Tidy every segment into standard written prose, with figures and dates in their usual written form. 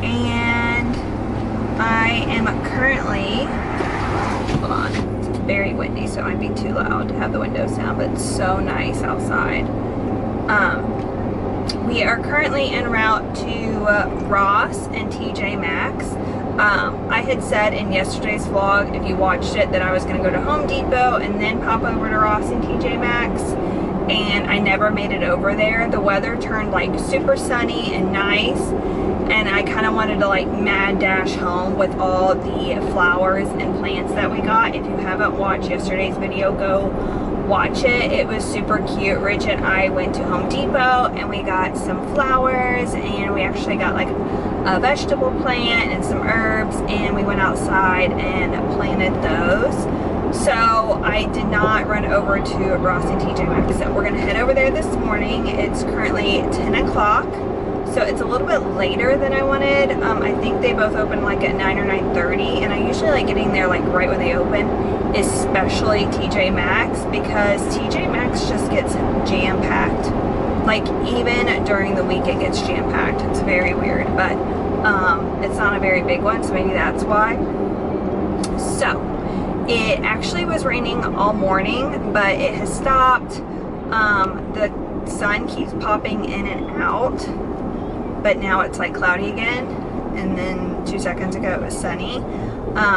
and I am currently, hold on, it's very windy, so it might be too loud to have the windows down, but it's so nice outside. We are currently en route to Ross and Tjmaxx. I had said in yesterday's vlog, if you watched it, that I was going to go to Home Depot and then pop over to Ross and Tjmaxx, and I never made it over there. The weather turned like super sunny and nice, and I kind of wanted to like mad dash home with all the flowers and plants that we got. If you haven't watched yesterday's video, go watch it. It was super cute. Rich and I went to Home Depot and we got some flowers, and we actually got like a vegetable plant and some herbs, and we went outside and planted those. So I did not run over to Ross and Tjmaxx. So we're gonna head over there this morning. It's currently 10 o'clock. So it's a little bit later than I wanted. I think they both open like at 9 or 9:30, and I usually like getting there like right when they open, especially Tjmaxx, because Tjmaxx just gets jam-packed. Like even during the week it gets jam-packed. It's very weird, but it's not a very big one, so maybe that's why. So it actually was raining all morning, but it has stopped. The sun keeps popping in and out, but now it's like cloudy again, and then 2 seconds ago it was sunny.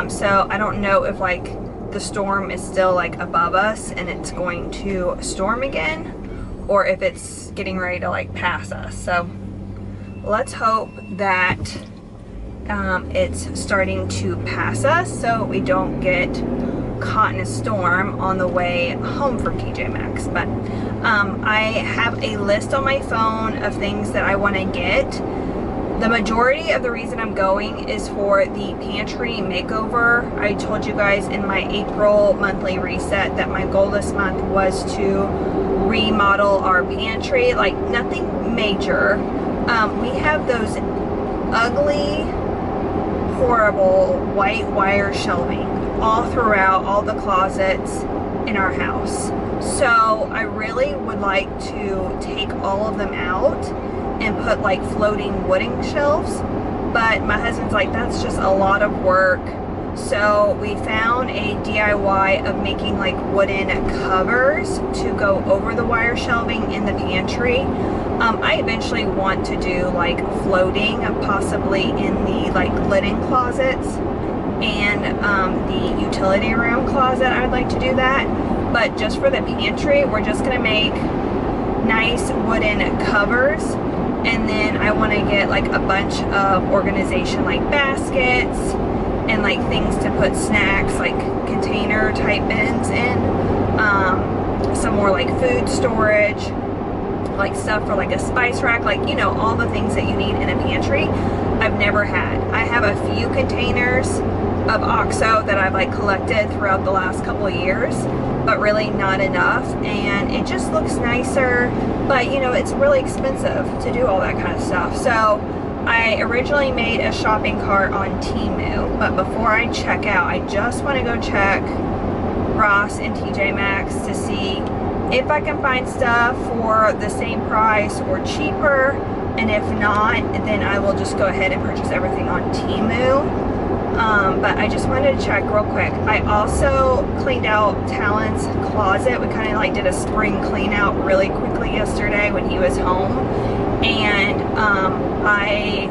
So I don't know if like the storm is still like above us and it's going to storm again, or if it's getting ready to like pass us. So let's hope that it's starting to pass us so we don't get caught in a storm on the way home from Tjmaxx. But I have a list on my phone of things that I want to get. The majority of the reason I'm going is for the pantry makeover. I told you guys in my April monthly reset that my goal this month was to remodel our pantry. Like nothing major. We have those ugly, horrible white wire shelving all throughout all the closets in our house. So I really would like to take all of them out and put like floating wooden shelves, but my husband's like, that's just a lot of work. So we found a DIY of making like wooden covers to go over the wire shelving in the pantry. I eventually want to do like floating, possibly in the like linen closets and the utility room closet. I would like to do that, but just for the pantry, we're just gonna make nice wooden covers, and then I want to get like a bunch of organization, like baskets and like things to put snacks, like container type bins in, some more like food storage, like stuff for like a spice rack, like, you know, all the things that you need in a pantry. I've never had. I have a few containers of OXO that I've like collected throughout the last couple of years, but really not enough, and it just looks nicer, but you know, it's really expensive to do all that kind of stuff. So I originally made a shopping cart on Temu, but before I check out, I just want to go check Ross and Tjmaxx to see if I can find stuff for the same price or cheaper, and if not, then I will just go ahead and purchase everything on Temu. But I just wanted to check real quick. I also cleaned out Talon's closet. We kind of like did a spring clean out really quickly yesterday when he was home, and I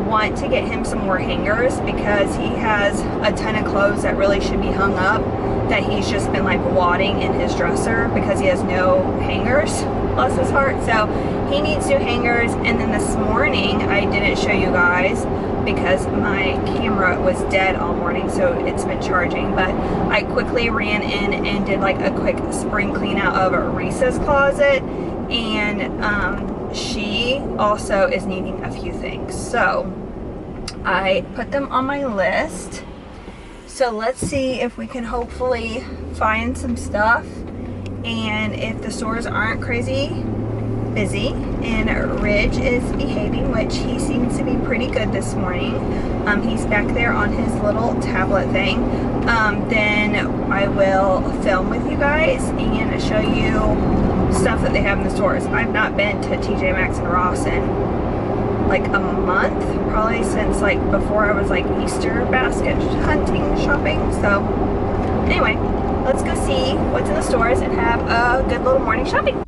want to get him some more hangers because he has a ton of clothes that really should be hung up that he's just been like wadding in his dresser because he has no hangers, bless his heart. So he needs new hangers. And then this morning, I didn't show you guys because my camera was dead all morning, so it's been charging, but I quickly ran in and did like a quick spring clean out of Reese's closet, and she also is needing a few things, so I put them on my list. So let's see if we can hopefully find some stuff, and if the stores aren't crazy busy and Ridge is behaving, which he seems to be pretty good this morning. He's back there on his little tablet thing. Then I will film with you guys and show you stuff that they have in the stores. I've not been to Tjmaxx and Ross in like a month, probably since like before I was like Easter basket hunting shopping. So anyway, let's go see what's in the stores and have a good little morning shopping.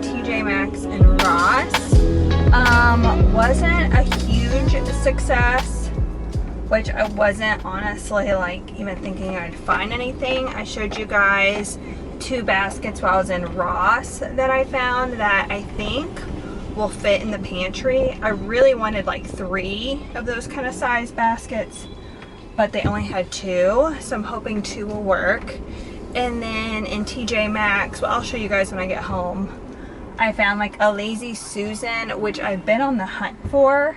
Tjmaxx and Ross wasn't a huge success, which I wasn't honestly like even thinking I'd find anything. I showed you guys 2 baskets while I was in Ross that I found that I think will fit in the pantry. I really wanted like 3 of those kind of size baskets, but they only had 2, so I'm hoping 2 will work. And then in Tjmaxx, well, I'll show you guys when I get home, I found like a Lazy Susan, which I've been on the hunt for,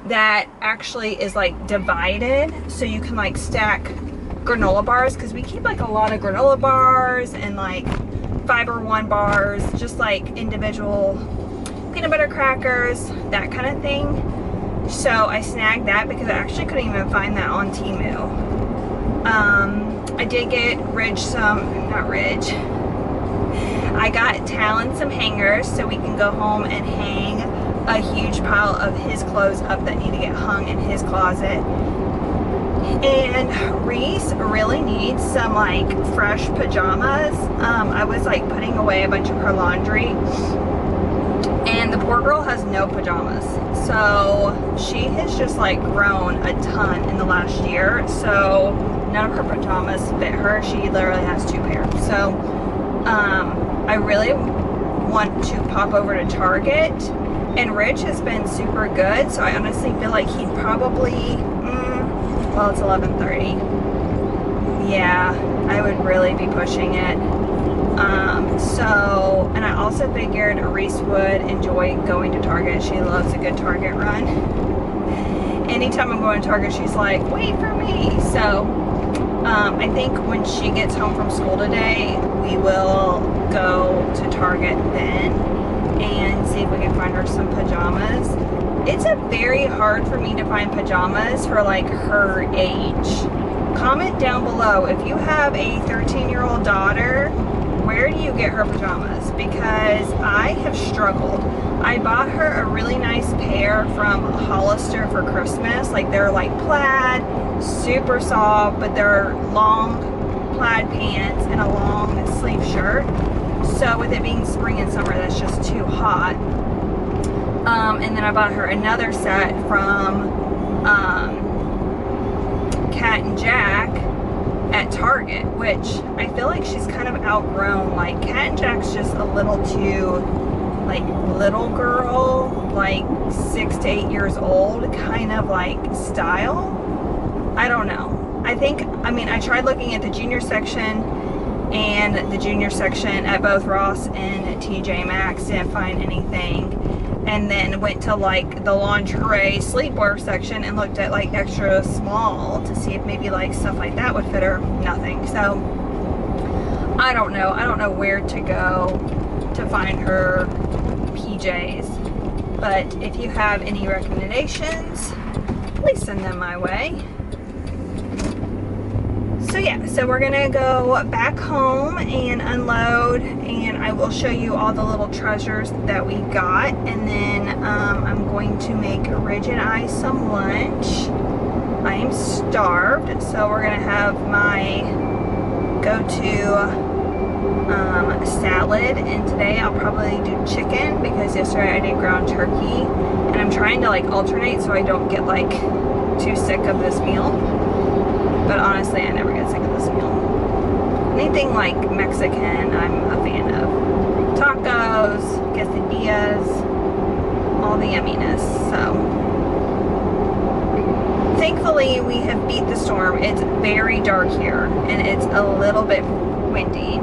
that actually is like divided, so you can like stack granola bars, because we keep like a lot of granola bars and like Fiber One bars, just like individual peanut butter crackers, that kind of thing. So I snagged that because I actually couldn't even find that on Temu. I did get I got Talon some hangers so we can go home and hang a huge pile of his clothes up that need to get hung in his closet. And Reese really needs some like fresh pajamas. I was like putting away a bunch of her laundry, and the poor girl has no pajamas. So she has just like grown a ton in the last year. So none of her pajamas fit her. She literally has 2 pairs. So I really want to pop over to Target, and Rich has been super good. So I honestly feel like he'd probably, well, it's 11:30. Yeah, I would really be pushing it. And I also figured Reese would enjoy going to Target. She loves a good Target run. Anytime I'm going to Target, she's like, wait for me. So I think when she gets home from school today, we will go to Target then and see if we can find her some pajamas. It's very hard for me to find pajamas for like her age. Comment down below if you have a 13-year-old daughter, where do you get her pajamas? Because I have struggled. I bought her a really nice pair from Hollister for Christmas. Like, they're like plaid, super soft, but they're long plaid pants and a long sleeve shirt. So with it being spring and summer, that's just too hot. And then I bought her another set from Cat and Jack at Target, which I feel like she's kind of outgrown. Like, Cat and Jack's just a little too like little girl, like 6 to 8 years old kind of like style. I don't know. I mean, I tried looking at the junior section, and the junior section at both Ross and Tjmaxx didn't find anything. And then went to like the lingerie sleepwear section and looked at like extra small to see if maybe like stuff like that would fit her. Nothing. So I don't know. I don't know where to go to find her PJs. But if you have any recommendations, please send them my way. So yeah, so we're gonna go back home and unload, and I will show you all the little treasures that we got, and then I'm going to make Ridge and I some lunch. I am starved, so we're gonna have my go-to salad, and today I'll probably do chicken because yesterday I did ground turkey, and I'm trying to like alternate so I don't get like too sick of this meal. But honestly, I never get sick of this meal. Anything like Mexican, I'm a fan of. Tacos, quesadillas, all the yumminess. So thankfully we have beat the storm. It's very dark here and it's a little bit windy.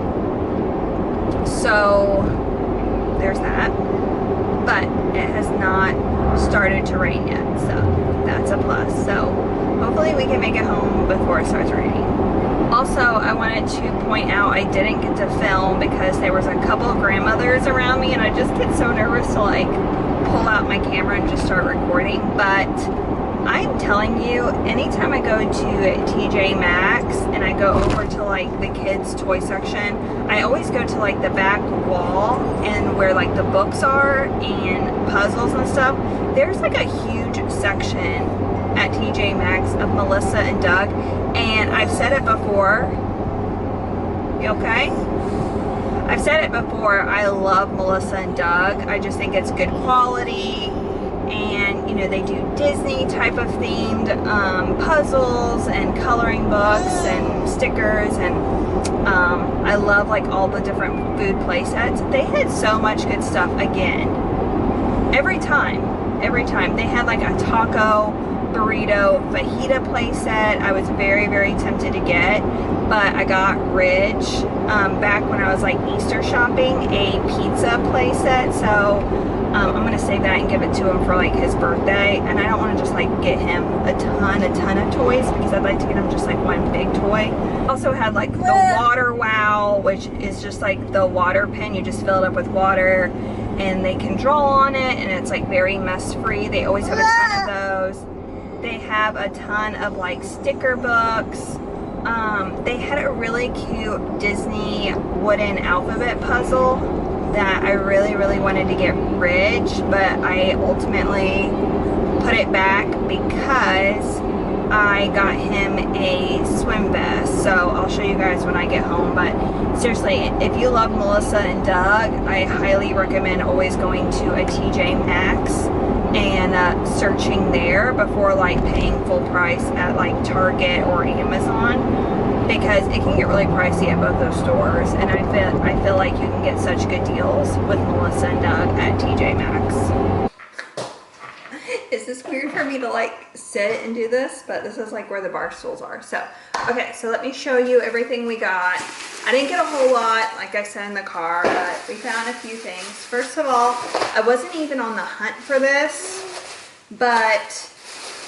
So there's that. But it has not started to rain yet, so that's a plus. So hopefully we can make it home before it starts raining. Also, I wanted to point out I didn't get to film because there was a couple of grandmothers around me and I just get so nervous to like pull out my camera and just start recording. But I'm telling you, anytime I go to Tjmaxx and I go over to like the kids toy section, I always go to like the back wall and where like the books are and puzzles and stuff. There's like a huge section at Tjmaxx of Melissa and Doug, and I've said it before. You okay? I've said it before, I love Melissa and Doug. I just think it's good quality, and you know, they do Disney type of themed puzzles and coloring books and stickers, and I love like all the different food play sets. They had so much good stuff again. Every time. They had like a taco, burrito, fajita play set. I was very, very tempted to get, but I got Ridge back when I was like Easter shopping, a pizza play set. So I'm gonna save that and give it to him for like his birthday. And I don't want to just like get him a ton of toys because I'd like to get him just like one big toy. Also had like the water wow, which is just like the water pen. You just fill it up with water and they can draw on it, and it's like very mess free. They always have a ton of those. They have a ton of like sticker books. They had a really cute Disney wooden alphabet puzzle that I really, really wanted to get Ridge, but I ultimately put it back because I got him a swim vest. So I'll show you guys when I get home. But seriously, if you love Melissa and Doug, I highly recommend always going to a Tjmaxx and searching there before like paying full price at like Target or Amazon, because it can get really pricey at both those stores, and I feel like you can get such good deals with Melissa and Doug at Tjmaxx. Is this weird for me to like sit and do this? But this is like where the bar stools are. So, okay, so let me show you everything we got. I didn't get a whole lot, like I said in the car, but we found a few things. First of all, I wasn't even on the hunt for this, but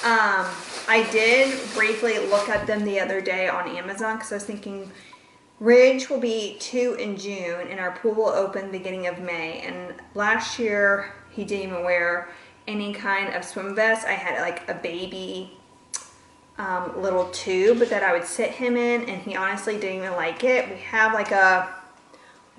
I did briefly look at them the other day on Amazon because I was thinking Ridge will be 2 in June and our pool will open beginning of May. And last year he didn't even wear any kind of swim vest. I had like a baby little tube that I would sit him in, and he honestly didn't even like it. We have like a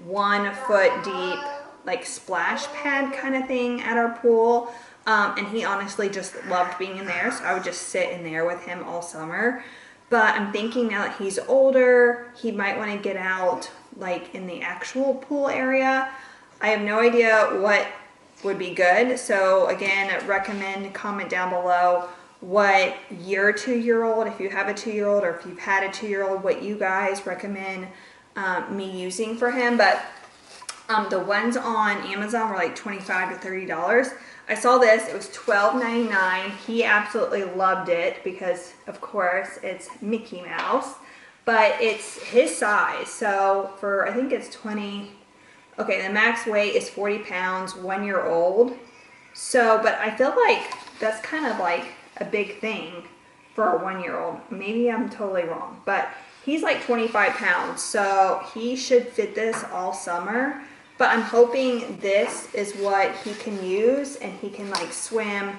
1 foot deep like splash pad kind of thing at our pool, and he honestly just loved being in there, so I would just sit in there with him all summer. But I'm thinking now that he's older, he might want to get out like in the actual pool area. I have no idea what would be good. So again, comment down below what your 2-year-old, if you have a 2-year-old or if you've had a 2-year-old, what you guys recommend me using for him. But the ones on Amazon were like $25 to $30. I saw this, it was $12.99. He absolutely loved it because of course it's Mickey Mouse, but it's his size. So for, I think it's 20, okay, the max weight is 40 pounds, 1 year old. So, but I feel like that's kind of like a big thing for a 1 year old. Maybe I'm totally wrong, but he's like 25 pounds. So he should fit this all summer. But I'm hoping this is what he can use and he can like swim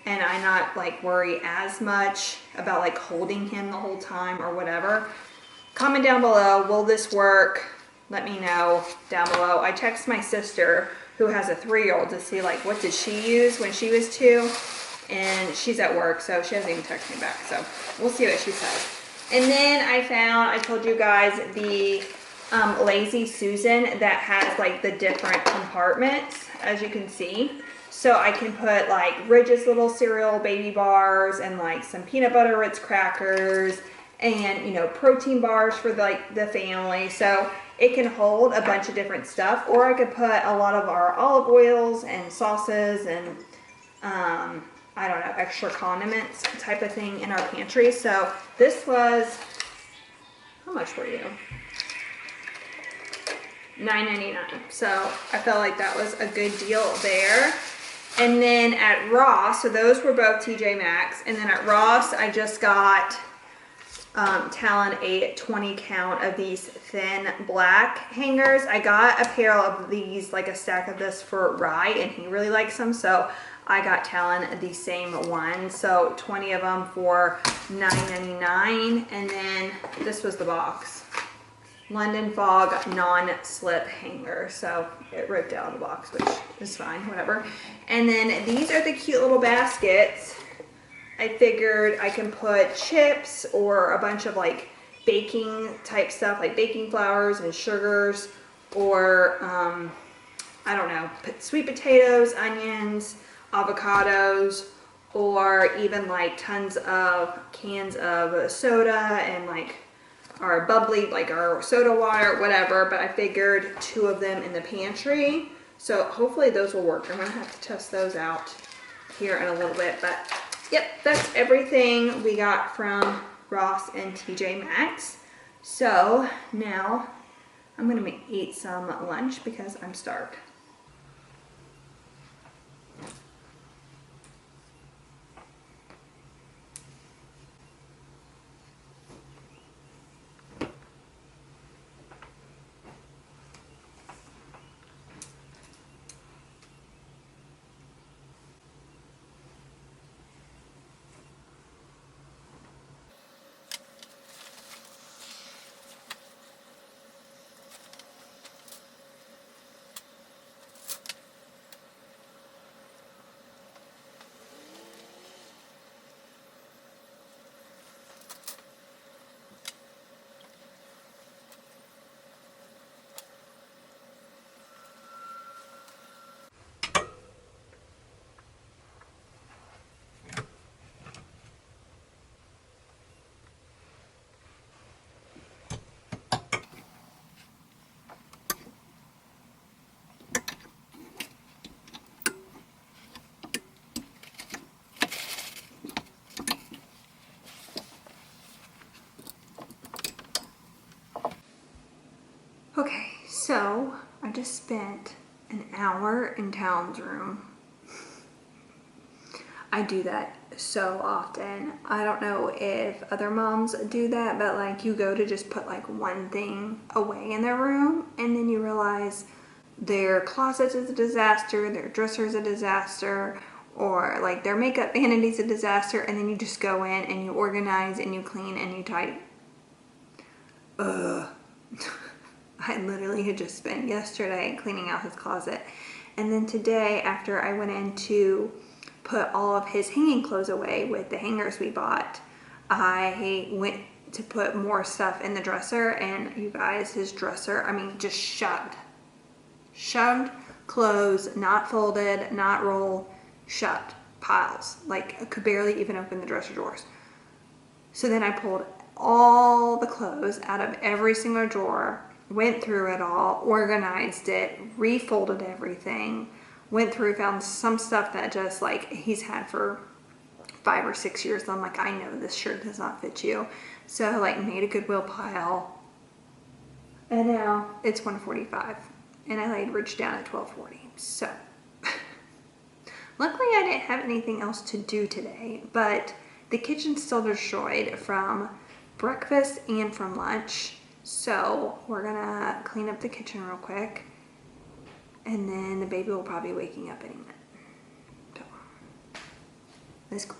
and I not like worry as much about like holding him the whole time or whatever. Comment down below, will this work? Let me know down below. I text my sister who has a 3-year-old to see like what did she use when she was 2, and she's at work, so she hasn't even texted me back, so we'll see what she says. And then I told you guys the Lazy Susan that has like the different compartments, as you can see. So I can put like Ridge's little cereal baby bars and like some peanut butter Ritz crackers and, you know, protein bars for like the family. So it can hold a bunch of different stuff. Or I could put a lot of our olive oils and sauces and I don't know, extra condiments type of thing in our pantry. So this was, how much were you? $9.99. So I felt like that was a good deal there. And then at Ross, so those were both Tjmaxx. And then at Ross, I just got Talon a 20 count of these thin black hangers. I got a pair of these, like a stack of this for Rye, and he really likes them. So I got Talon the same one. So 20 of them for $9.99. And then this was the box. London Fog non-slip hanger. So it ripped out of the box, which is fine, whatever. And then these are the cute little baskets. I figured I can put chips or a bunch of like baking type stuff, like baking flours and sugars, or I don't know, put sweet potatoes, onions, avocados, or even like tons of cans of soda and like our bubbly, like our soda water, whatever. But I figured 2 of them in the pantry. So hopefully those will work. I'm gonna have to test those out here in a little bit. But yep, that's everything we got from Ross and Tjmaxx. So now I'm gonna eat some lunch because I'm starved. Okay, so I just spent an hour in Talon's room. I do that so often. I don't know if other moms do that, but like you go to just put like one thing away in their room and then you realize their closet is a disaster, their dresser is a disaster, or like their makeup vanity is a disaster, and then you just go in and you organize and you clean and you tidy. I literally had just spent yesterday cleaning out his closet. And then today, after I went in to put all of his hanging clothes away with the hangers we bought, I went to put more stuff in the dresser, and you guys, his dresser, I mean, just shoved clothes, not folded, not rolled, shoved piles. Like, I could barely even open the dresser drawers. So then I pulled all the clothes out of every single drawer, went through it all, organized it, refolded everything, went through, found some stuff that just like he's had for 5 or 6 years. I'm like, I know this shirt does not fit you. So I like made a Goodwill pile, and now it's 1:45 and I laid Rich down at 12:40. So luckily I didn't have anything else to do today, but the kitchen's still destroyed from breakfast and from lunch. So we're gonna clean up the kitchen real quick, and then the baby will probably be waking up any minute. So let's go.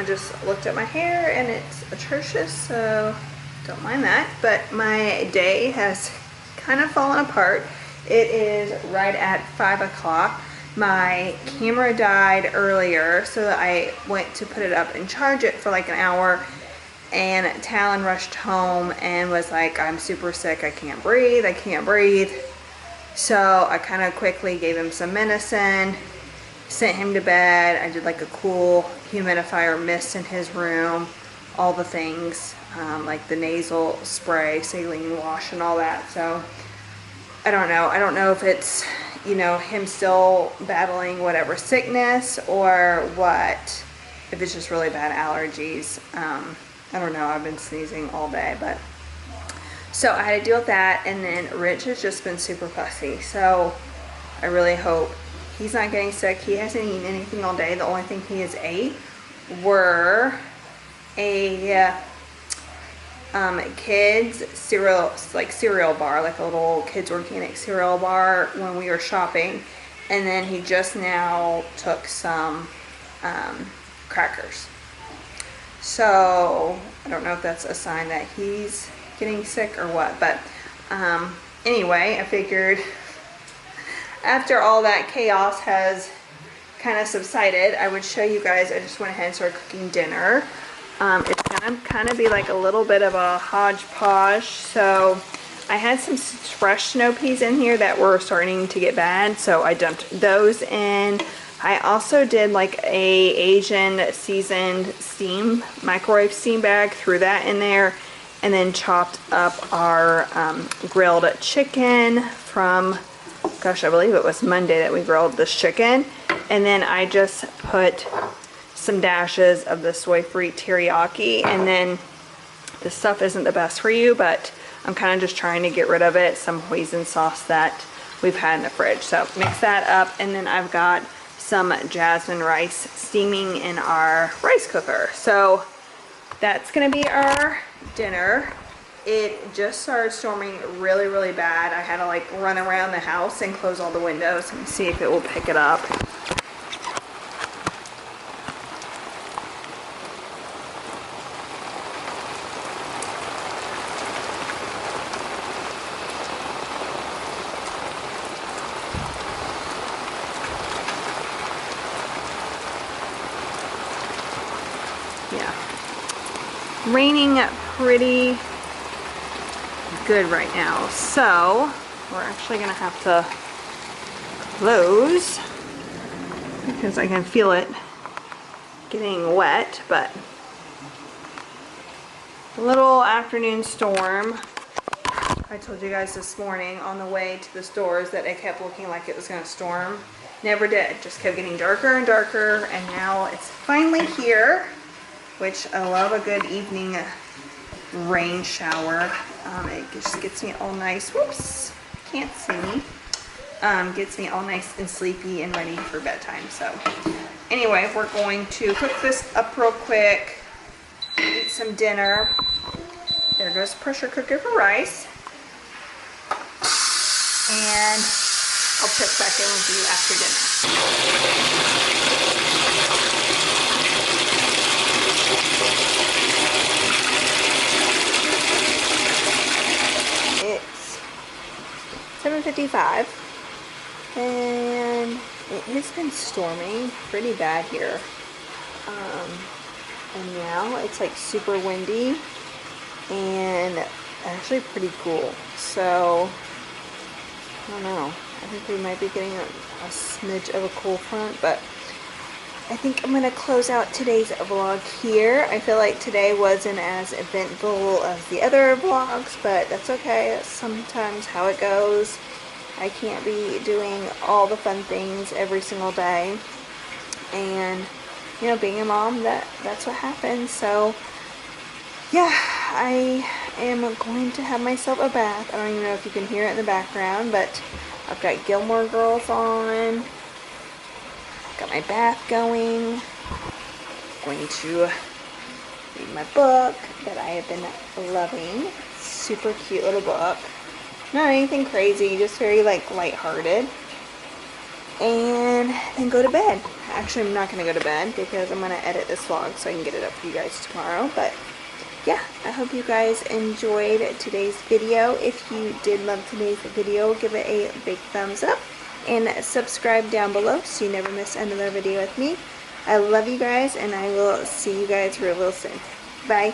just looked at my hair and it's atrocious, so don't mind that. But my day has kind of fallen apart. It is right at 5 o'clock. My camera died earlier, so I went to put it up and charge it for like an hour, and Talon rushed home and was like, I'm super sick, I can't breathe. So I kind of quickly gave him some medicine, sent him to bed. I did like a cool humidifier mist in his room, all the things, like the nasal spray, saline wash and all that. So I don't know if it's, you know, him still battling whatever sickness or what, if it's just really bad allergies. I don't know, I've been sneezing all day, but so I had to deal with that. And then Rich has just been super fussy, so I really hope he's not getting sick. He hasn't eaten anything all day. The only thing he has ate were a kids cereal, like cereal bar, like a little kids organic cereal bar when we were shopping, and then he just now took some crackers. So I don't know if that's a sign that he's getting sick or what, but anyway, I figured after all that chaos has kind of subsided, I would show you guys. I just went ahead and started cooking dinner. It's gonna kind of be like a little bit of a hodgepodge. So I had some fresh snow peas in here that were starting to get bad, so I dumped those in. I also did like a Asian seasoned microwave steam bag, threw that in there, and then chopped up our grilled chicken from, gosh, I believe it was Monday that we grilled this chicken. And then I just put some dashes of the soy-free teriyaki, and then this stuff isn't the best for you, but I'm kind of just trying to get rid of it, some hoisin sauce that we've had in the fridge. So mix that up, and then I've got some jasmine rice steaming in our rice cooker. So that's gonna be our dinner. It just started storming really, really bad. I had to like run around the house and close all the windows and see if it will pick it up. Yeah, raining pretty good right now, so we're actually gonna have to close because I can feel it getting wet. But a little afternoon storm. I told you guys this morning on the way to the stores that it kept looking like it was gonna storm. Never did, just kept getting darker and darker, and now it's finally here, which I love a good evening rain shower. It just gets me all nice, whoops, can't see me, gets me all nice and sleepy and ready for bedtime. So anyway, we're going to cook this up real quick, eat some dinner. There goes the pressure cooker for rice, and I'll check back in with you after dinner. It's 7:55, and it has been storming pretty bad here. And now it's like super windy and actually pretty cool. So I don't know. I think we might be getting a smidge of a cool front, but I think I'm going to close out today's vlog here. I feel like today wasn't as eventful as the other vlogs, but that's okay. That's sometimes how it goes. I can't be doing all the fun things every single day. And, you know, being a mom, that's what happens. So, yeah, I am going to have myself a bath. I don't even know if you can hear it in the background, but I've got Gilmore Girls on. Got my bath going. Going to read my book that I have been loving. Super cute little book. Not anything crazy, just very like lighthearted. And then go to bed. Actually, I'm not going to go to bed because I'm going to edit this vlog so I can get it up for you guys tomorrow. But yeah, I hope you guys enjoyed today's video. If you did love today's video, give it a big thumbs up and subscribe down below so you never miss another video with me. I love you guys, and I will see you guys real soon. Bye.